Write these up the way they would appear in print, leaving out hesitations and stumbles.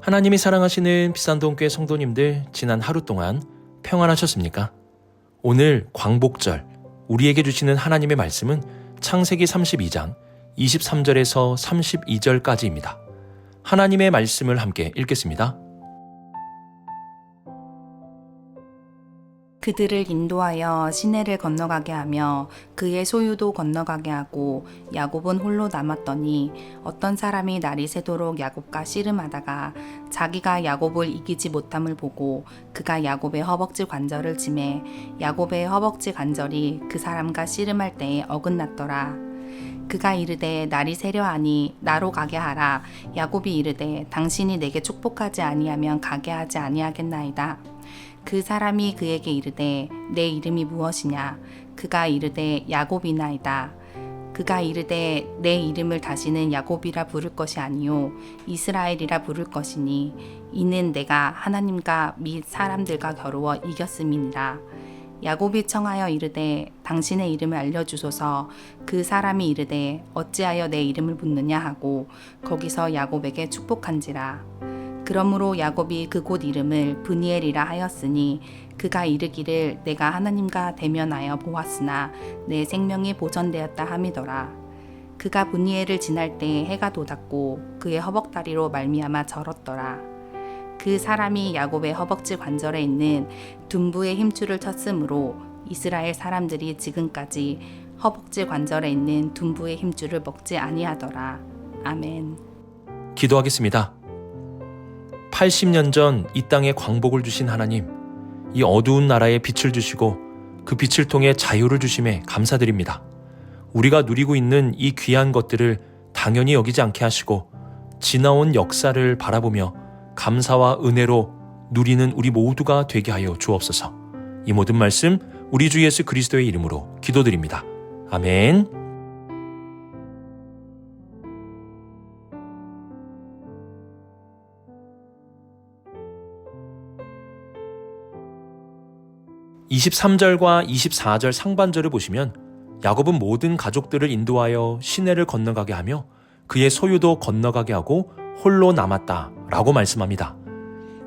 하나님이 사랑하시는 비산동교회 성도님들, 지난 하루 동안 평안하셨습니까? 오늘 광복절, 우리에게 주시는 하나님의 말씀은 창세기 32장 23절에서 32절까지입니다. 하나님의 말씀을 함께 읽겠습니다. 그들을 인도하여 시내를 건너가게 하며 그의 소유도 건너가게 하고 야곱은 홀로 남았더니 어떤 사람이 날이 새도록 야곱과 씨름하다가 자기가 야곱을 이기지 못함을 보고 그가 야곱의 허벅지 관절을 치매 야곱의 허벅지 관절이 그 사람과 씨름할 때에 어긋났더라. 그가 이르되 날이 새려하니 나로 가게 하라. 야곱이 이르되 당신이 내게 축복하지 아니하면 가게 하지 아니하겠나이다. 그 사람이 그에게 이르되 내 이름이 무엇이냐? 그가 이르되 야곱이나이다. 그가 이르되 내 이름을 다시는 야곱이라 부를 것이 아니요 이스라엘이라 부를 것이니 이는 내가 하나님과 및 사람들과 겨루어 이겼음이니라. 야곱이 청하여 이르되 당신의 이름을 알려주소서. 그 사람이 이르되 어찌하여 내 이름을 묻느냐 하고 거기서 야곱에게 축복한지라. 그러므로 야곱이 그곳 이름을 브니엘이라 하였으니 그가 이르기를 내가 하나님과 대면하여 보았으나 내 생명이 보전되었다 함이더라. 그가 브니엘을 지날 때 해가 돋았고 그의 허벅다리로 말미암아 절었더라. 그 사람이 야곱의 허벅지 관절에 있는 둔부의 힘줄을 쳤으므로 이스라엘 사람들이 지금까지 허벅지 관절에 있는 둔부의 힘줄을 먹지 아니하더라. 아멘. 기도하겠습니다. 80년 전 이 땅에 광복을 주신 하나님, 이 어두운 나라에 빛을 주시고 그 빛을 통해 자유를 주심에 감사드립니다. 우리가 누리고 있는 이 귀한 것들을 당연히 여기지 않게 하시고 지나온 역사를 바라보며 감사와 은혜로 누리는 우리 모두가 되게 하여 주옵소서. 이 모든 말씀 우리 주 예수 그리스도의 이름으로 기도드립니다. 아멘. (23절과 24절) 상반절을 보시면 야곱은 모든 가족들을 인도하여 시내를 건너가게 하며 그의 소유도 건너가게 하고 홀로 남았다 라고 말씀합니다.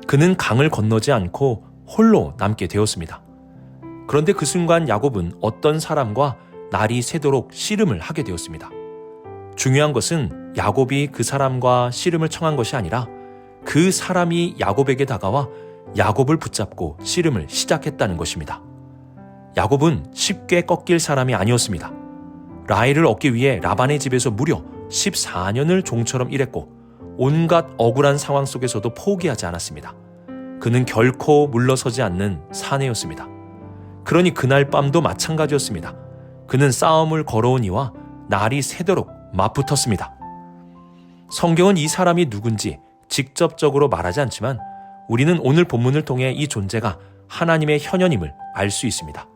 그는 강을 건너지 않고 홀로 남게 되었습니다. 그런데 그 순간 야곱은 어떤 사람과 날이 새도록 씨름을 하게 되었습니다. 중요한 것은 야곱이 그 사람과 씨름을 청한 것이 아니라 그 사람이 야곱에게 다가와 야곱을 붙잡고 씨름을 시작했다는 것입니다. 야곱은 쉽게 꺾일 사람이 아니었습니다. 라헬을 얻기 위해 라반의 집에서 무려 14년을 종처럼 일했고 온갖 억울한 상황 속에서도 포기하지 않았습니다. 그는 결코 물러서지 않는 사내였습니다. 그러니 그날 밤도 마찬가지였습니다. 그는 싸움을 걸어오니와 날이 새도록 맞붙었습니다. 성경은 이 사람이 누군지 직접적으로 말하지 않지만 우리는 오늘 본문을 통해 이 존재가 하나님의 현현임을 알 수 있습니다.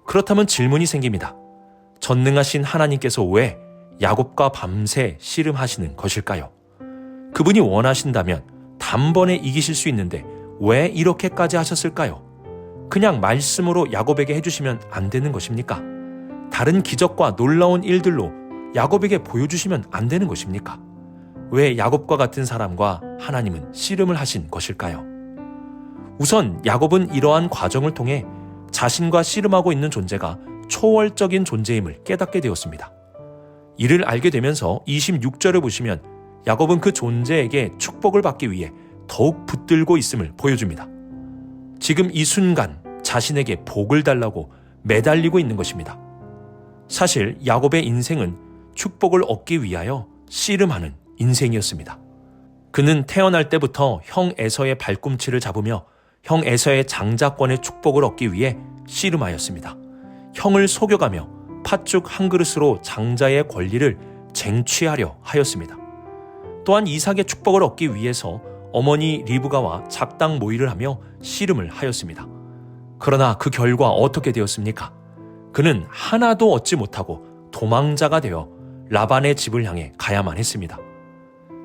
그렇다면 질문이 생깁니다. 전능하신 하나님께서 왜 야곱과 밤새 씨름하시는 것일까요? 그분이 원하신다면 단번에 이기실 수 있는데 왜 이렇게까지 하셨을까요? 그냥 말씀으로 야곱에게 해주시면 안 되는 것입니까? 다른 기적과 놀라운 일들로 야곱에게 보여주시면 안 되는 것입니까? 왜 야곱과 같은 사람과 하나님은 씨름을 하신 것일까요? 우선 야곱은 이러한 과정을 통해 자신과 씨름하고 있는 존재가 초월적인 존재임을 깨닫게 되었습니다. 이를 알게 되면서 26절을 보시면 야곱은 그 존재에게 축복을 받기 위해 더욱 붙들고 있음을 보여줍니다. 지금 이 순간 자신에게 복을 달라고 매달리고 있는 것입니다. 사실 야곱의 인생은 축복을 얻기 위하여 씨름하는 인생이었습니다. 그는 태어날 때부터 형 에서의 발꿈치를 잡으며 형 에서의 장자권의 축복을 얻기 위해 씨름하였습니다. 형을 속여가며 팥죽 한 그릇으로 장자의 권리를 쟁취하려 하였습니다. 또한 이삭의 축복을 얻기 위해서 어머니 리브가와 작당 모의를 하며 씨름을 하였습니다. 그러나 그 결과 어떻게 되었습니까? 그는 하나도 얻지 못하고 도망자가 되어 라반의 집을 향해 가야만 했습니다.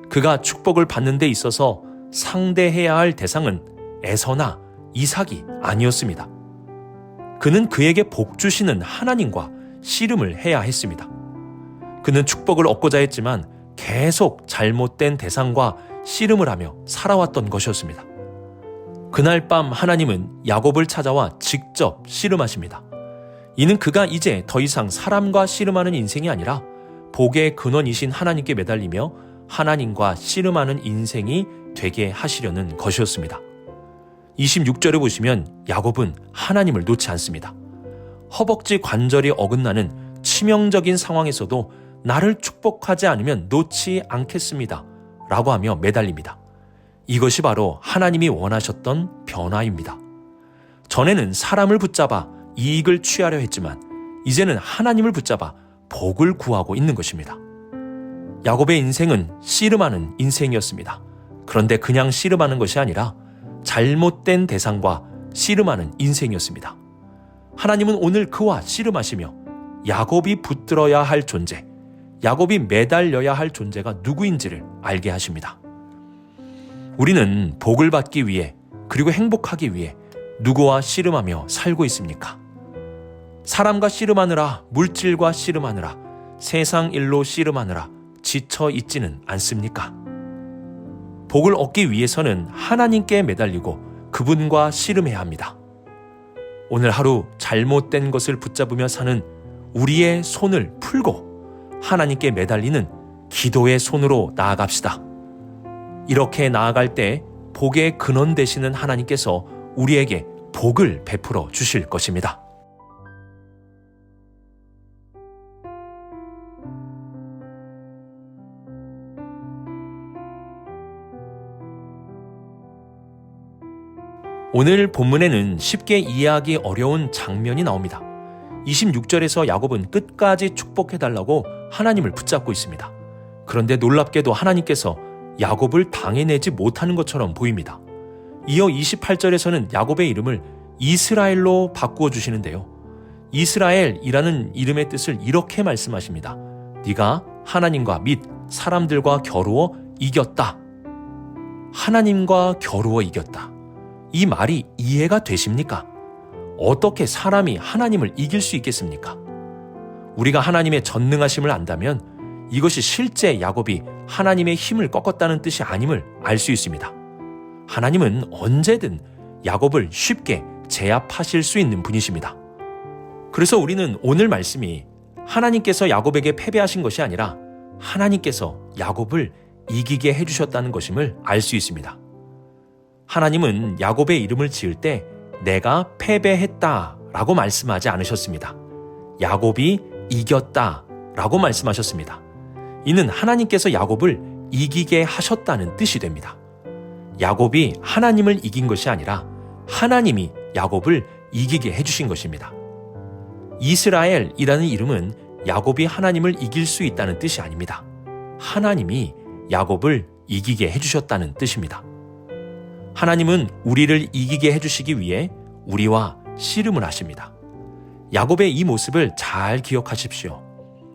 그가 축복을 받는 데 있어서 상대해야 할 대상은 에서나 이삭이 아니었습니다. 그는 그에게 복 주시는 하나님과 씨름을 해야 했습니다. 그는 축복을 얻고자 했지만 계속 잘못된 대상과 씨름을 하며 살아왔던 것이었습니다. 그날 밤 하나님은 야곱을 찾아와 직접 씨름하십니다. 이는 그가 이제 더 이상 사람과 씨름하는 인생이 아니라 복의 근원이신 하나님께 매달리며 하나님과 씨름하는 인생이 되게 하시려는 것이었습니다. 26절에 보시면 야곱은 하나님을 놓지 않습니다. 허벅지 관절이 어긋나는 치명적인 상황에서도 나를 축복하지 않으면 놓지 않겠습니다 라고 하며 매달립니다. 이것이 바로 하나님이 원하셨던 변화입니다. 전에는 사람을 붙잡아 이익을 취하려 했지만 이제는 하나님을 붙잡아 복을 구하고 있는 것입니다. 야곱의 인생은 씨름하는 인생이었습니다. 그런데 그냥 씨름하는 것이 아니라 잘못된 대상과 씨름하는 인생이었습니다. 하나님은 오늘 그와 씨름하시며 야곱이 붙들어야 할 존재, 야곱이 매달려야 할 존재가 누구인지를 알게 하십니다. 우리는 복을 받기 위해 그리고 행복하기 위해 누구와 씨름하며 살고 있습니까? 사람과 씨름하느라, 물질과 씨름하느라, 세상 일로 씨름하느라 지쳐 있지는 않습니까? 복을 얻기 위해서는 하나님께 매달리고 그분과 씨름해야 합니다. 오늘 하루 잘못된 것을 붙잡으며 사는 우리의 손을 풀고 하나님께 매달리는 기도의 손으로 나아갑시다. 이렇게 나아갈 때 복의 근원 되시는 하나님께서 우리에게 복을 베풀어 주실 것입니다. 오늘 본문에는 쉽게 이해하기 어려운 장면이 나옵니다. 26절에서 야곱은 끝까지 축복해달라고 하나님을 붙잡고 있습니다. 그런데 놀랍게도 하나님께서 야곱을 당해내지 못하는 것처럼 보입니다. 이어 28절에서는 야곱의 이름을 이스라엘로 바꾸어 주시는데요. 이스라엘이라는 이름의 뜻을 이렇게 말씀하십니다. 네가 하나님과 및 사람들과 겨루어 이겼다. 하나님과 겨루어 이겼다. 이 말이 이해가 되십니까? 어떻게 사람이 하나님을 이길 수 있겠습니까? 우리가 하나님의 전능하심을 안다면 이것이 실제 야곱이 하나님의 힘을 꺾었다는 뜻이 아님을 알 수 있습니다. 하나님은 언제든 야곱을 쉽게 제압하실 수 있는 분이십니다. 그래서 우리는 오늘 말씀이 하나님께서 야곱에게 패배하신 것이 아니라 하나님께서 야곱을 이기게 해주셨다는 것임을 알 수 있습니다. 하나님은 야곱의 이름을 지을 때 내가 패배했다 라고 말씀하지 않으셨습니다. 야곱이 이겼다 라고 말씀하셨습니다. 이는 하나님께서 야곱을 이기게 하셨다는 뜻이 됩니다. 야곱이 하나님을 이긴 것이 아니라 하나님이 야곱을 이기게 해주신 것입니다. 이스라엘이라는 이름은 야곱이 하나님을 이길 수 있다는 뜻이 아닙니다. 하나님이 야곱을 이기게 해주셨다는 뜻입니다. 하나님은 우리를 이기게 해주시기 위해 우리와 씨름을 하십니다. 야곱의 이 모습을 잘 기억하십시오.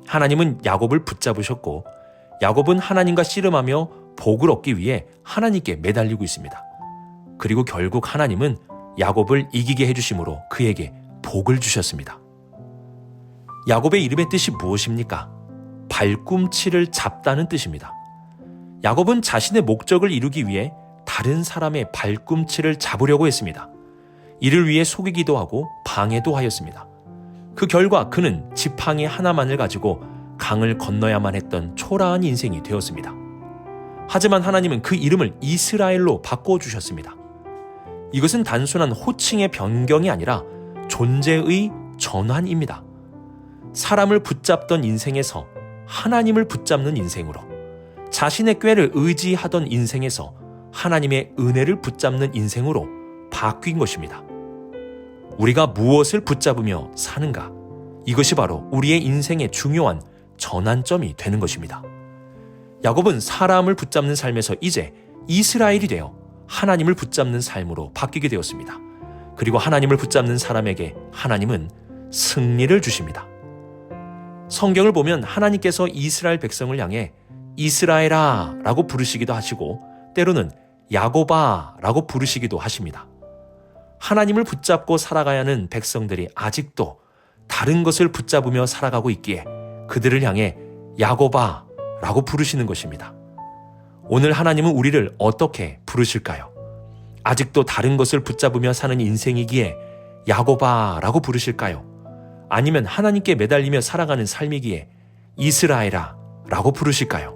하나님은 야곱을 붙잡으셨고 야곱은 하나님과 씨름하며 복을 얻기 위해 하나님께 매달리고 있습니다. 그리고 결국 하나님은 야곱을 이기게 해주심으로 그에게 복을 주셨습니다. 야곱의 이름의 뜻이 무엇입니까? 발꿈치를 잡다는 뜻입니다. 야곱은 자신의 목적을 이루기 위해 다른 사람의 발꿈치를 잡으려고 했습니다. 이를 위해 속이기도 하고 방해도 하였습니다. 그 결과 그는 지팡이 하나만을 가지고 강을 건너야만 했던 초라한 인생이 되었습니다. 하지만 하나님은 그 이름을 이스라엘로 바꿔주셨습니다. 이것은 단순한 호칭의 변경이 아니라 존재의 전환입니다. 사람을 붙잡던 인생에서 하나님을 붙잡는 인생으로, 자신의 꾀를 의지하던 인생에서 하나님의 은혜를 붙잡는 인생으로 바뀐 것입니다. 우리가 무엇을 붙잡으며 사는가? 이것이 바로 우리의 인생의 중요한 전환점이 되는 것입니다. 야곱은 사람을 붙잡는 삶에서 이제 이스라엘이 되어 하나님을 붙잡는 삶으로 바뀌게 되었습니다. 그리고 하나님을 붙잡는 사람에게 하나님은 승리를 주십니다. 성경을 보면 하나님께서 이스라엘 백성을 향해 이스라엘아 라고 부르시기도 하시고 때로는 야곱아 라고 부르시기도 하십니다. 하나님을 붙잡고 살아가야 하는 백성들이 아직도 다른 것을 붙잡으며 살아가고 있기에 그들을 향해 야곱아 라고 부르시는 것입니다. 오늘 하나님은 우리를 어떻게 부르실까요? 아직도 다른 것을 붙잡으며 사는 인생이기에 야곱아 라고 부르실까요? 아니면 하나님께 매달리며 살아가는 삶이기에 이스라엘아 라고 부르실까요?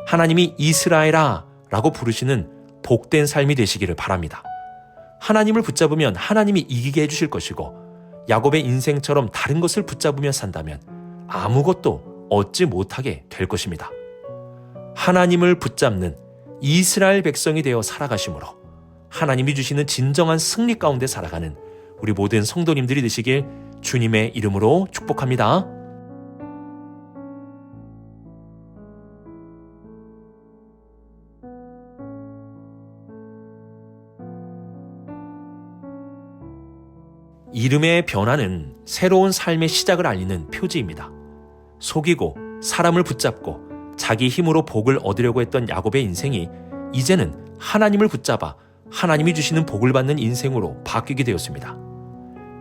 하나님이 이스라엘아 라고 부르시는 복된 삶이 되시기를 바랍니다. 하나님을 붙잡으면 하나님이 이기게 해주실 것이고 야곱의 인생처럼 다른 것을 붙잡으며 산다면 아무것도 얻지 못하게 될 것입니다. 하나님을 붙잡는 이스라엘 백성이 되어 살아가심으로 하나님이 주시는 진정한 승리 가운데 살아가는 우리 모든 성도님들이 되시길 주님의 이름으로 축복합니다. 이름의 변화는 새로운 삶의 시작을 알리는 표지입니다. 속이고 사람을 붙잡고 자기 힘으로 복을 얻으려고 했던 야곱의 인생이 이제는 하나님을 붙잡아 하나님이 주시는 복을 받는 인생으로 바뀌게 되었습니다.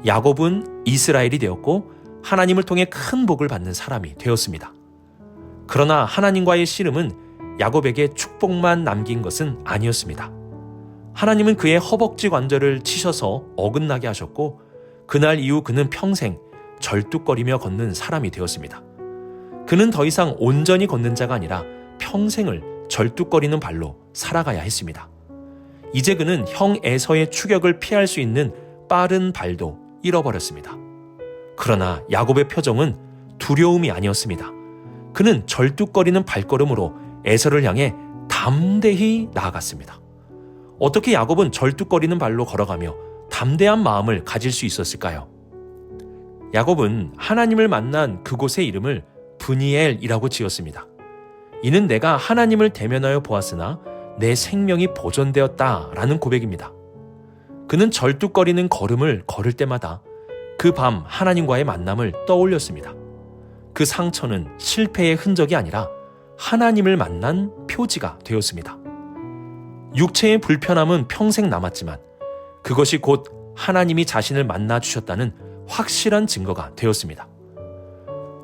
야곱은 이스라엘이 되었고 하나님을 통해 큰 복을 받는 사람이 되었습니다. 그러나 하나님과의 씨름은 야곱에게 축복만 남긴 것은 아니었습니다. 하나님은 그의 허벅지 관절을 치셔서 어긋나게 하셨고 그날 이후 그는 평생 절뚝거리며 걷는 사람이 되었습니다. 그는 더 이상 온전히 걷는 자가 아니라 평생을 절뚝거리는 발로 살아가야 했습니다. 이제 그는 형 에서의 추격을 피할 수 있는 빠른 발도 잃어버렸습니다. 그러나 야곱의 표정은 두려움이 아니었습니다. 그는 절뚝거리는 발걸음으로 에서를 향해 담대히 나아갔습니다. 어떻게 야곱은 절뚝거리는 발로 걸어가며 담대한 마음을 가질 수 있었을까요? 야곱은 하나님을 만난 그곳의 이름을 브니엘이라고 지었습니다. 이는 내가 하나님을 대면하여 보았으나 내 생명이 보존되었다라는 고백입니다. 그는 절뚝거리는 걸음을 걸을 때마다 그 밤 하나님과의 만남을 떠올렸습니다. 그 상처는 실패의 흔적이 아니라 하나님을 만난 표지가 되었습니다. 육체의 불편함은 평생 남았지만 그것이 곧 하나님이 자신을 만나 주셨다는 확실한 증거가 되었습니다.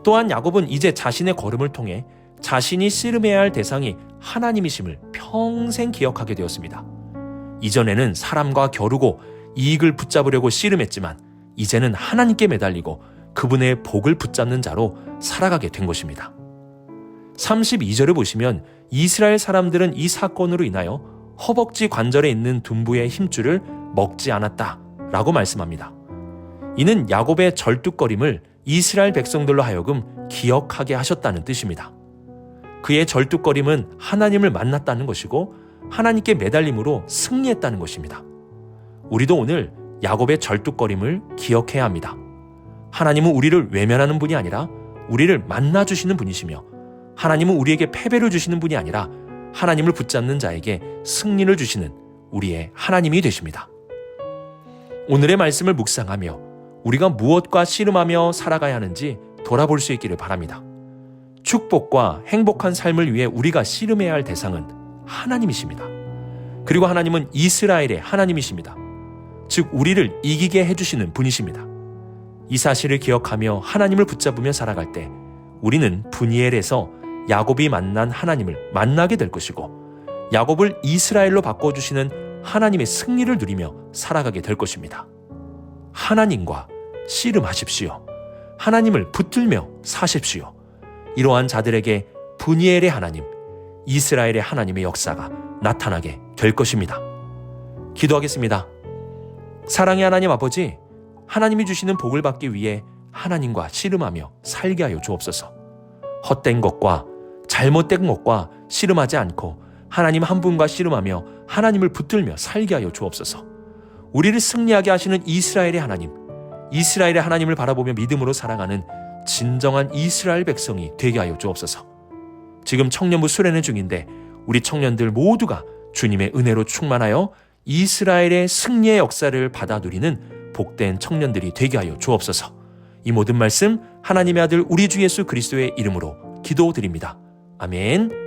또한 야곱은 이제 자신의 걸음을 통해 자신이 씨름해야 할 대상이 하나님이심을 평생 기억하게 되었습니다. 이전에는 사람과 겨루고 이익을 붙잡으려고 씨름했지만 이제는 하나님께 매달리고 그분의 복을 붙잡는 자로 살아가게 된 것입니다. 32절을 보시면 이스라엘 사람들은 이 사건으로 인하여 허벅지 관절에 있는 둔부의 힘줄을 먹지 않았다 라고 말씀합니다. 이는 야곱의 절뚝거림을 이스라엘 백성들로 하여금 기억하게 하셨다는 뜻입니다. 그의 절뚝거림은 하나님을 만났다는 것이고 하나님께 매달림으로 승리했다는 것입니다. 우리도 오늘 야곱의 절뚝거림을 기억해야 합니다. 하나님은 우리를 외면하는 분이 아니라 우리를 만나주시는 분이시며 하나님은 우리에게 패배를 주시는 분이 아니라 하나님을 붙잡는 자에게 승리를 주시는 우리의 하나님이 되십니다. 오늘의 말씀을 묵상하며 우리가 무엇과 씨름하며 살아가야 하는지 돌아볼 수 있기를 바랍니다. 축복과 행복한 삶을 위해 우리가 씨름해야 할 대상은 하나님이십니다. 그리고 하나님은 이스라엘의 하나님이십니다. 즉 우리를 이기게 해주시는 분이십니다. 이 사실을 기억하며 하나님을 붙잡으며 살아갈 때 우리는 브니엘에서 야곱이 만난 하나님을 만나게 될 것이고 야곱을 이스라엘로 바꿔주시는 하나님의 승리를 누리며 살아가게 될 것입니다. 하나님과 씨름하십시오. 하나님을 붙들며 사십시오. 이러한 자들에게 브니엘의 하나님, 이스라엘의 하나님의 역사가 나타나게 될 것입니다. 기도하겠습니다. 사랑의 하나님 아버지, 하나님이 주시는 복을 받기 위해 하나님과 씨름하며 살게 하여 주옵소서. 헛된 것과 잘못된 것과 씨름하지 않고 하나님 한 분과 씨름하며 하나님을 붙들며 살게 하여 주옵소서. 우리를 승리하게 하시는 이스라엘의 하나님, 이스라엘의 하나님을 바라보며 믿음으로 살아가는 진정한 이스라엘 백성이 되게 하여 주옵소서. 지금 청년부 수련회 중인데 우리 청년들 모두가 주님의 은혜로 충만하여 이스라엘의 승리의 역사를 받아 누리는 복된 청년들이 되게 하여 주옵소서. 이 모든 말씀 하나님의 아들 우리 주 예수 그리스도의 이름으로 기도드립니다. 아멘.